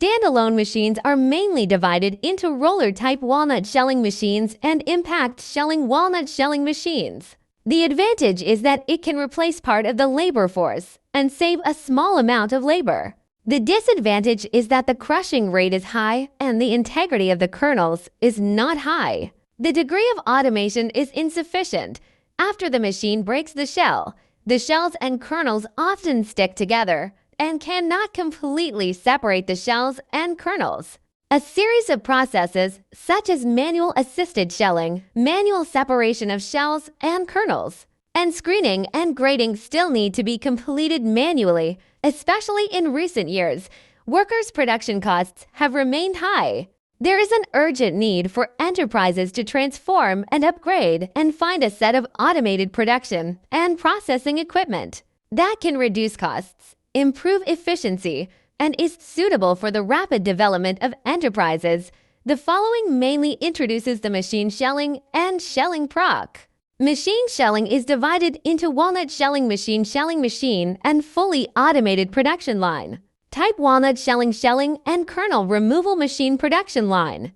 Standalone machines are mainly divided into roller-type walnut shelling machines and impact shelling walnut shelling machines. The advantage is that it can replace part of the labor force and save a small amount of labor. The disadvantage is that the crushing rate is high and the integrity of the kernels is not high. The degree of automation is insufficient. After the machine breaks the shells and kernels often stick together and cannot completely separate the shells and kernels. A series of processes, such as manual assisted shelling, manual separation of shells and kernels, and screening and grading still need to be completed manually. Especially in recent years, workers' production costs have remained high. There is an urgent need for enterprises to transform and upgrade and find a set of automated production and processing equipment that can reduce costs, improve efficiency, and is suitable for the rapid development of enterprises. The following mainly introduces the machine shelling and shelling proc. Machine shelling is divided into walnut shelling machine, and fully automated production line. Type walnut shelling and kernel removal machine production line.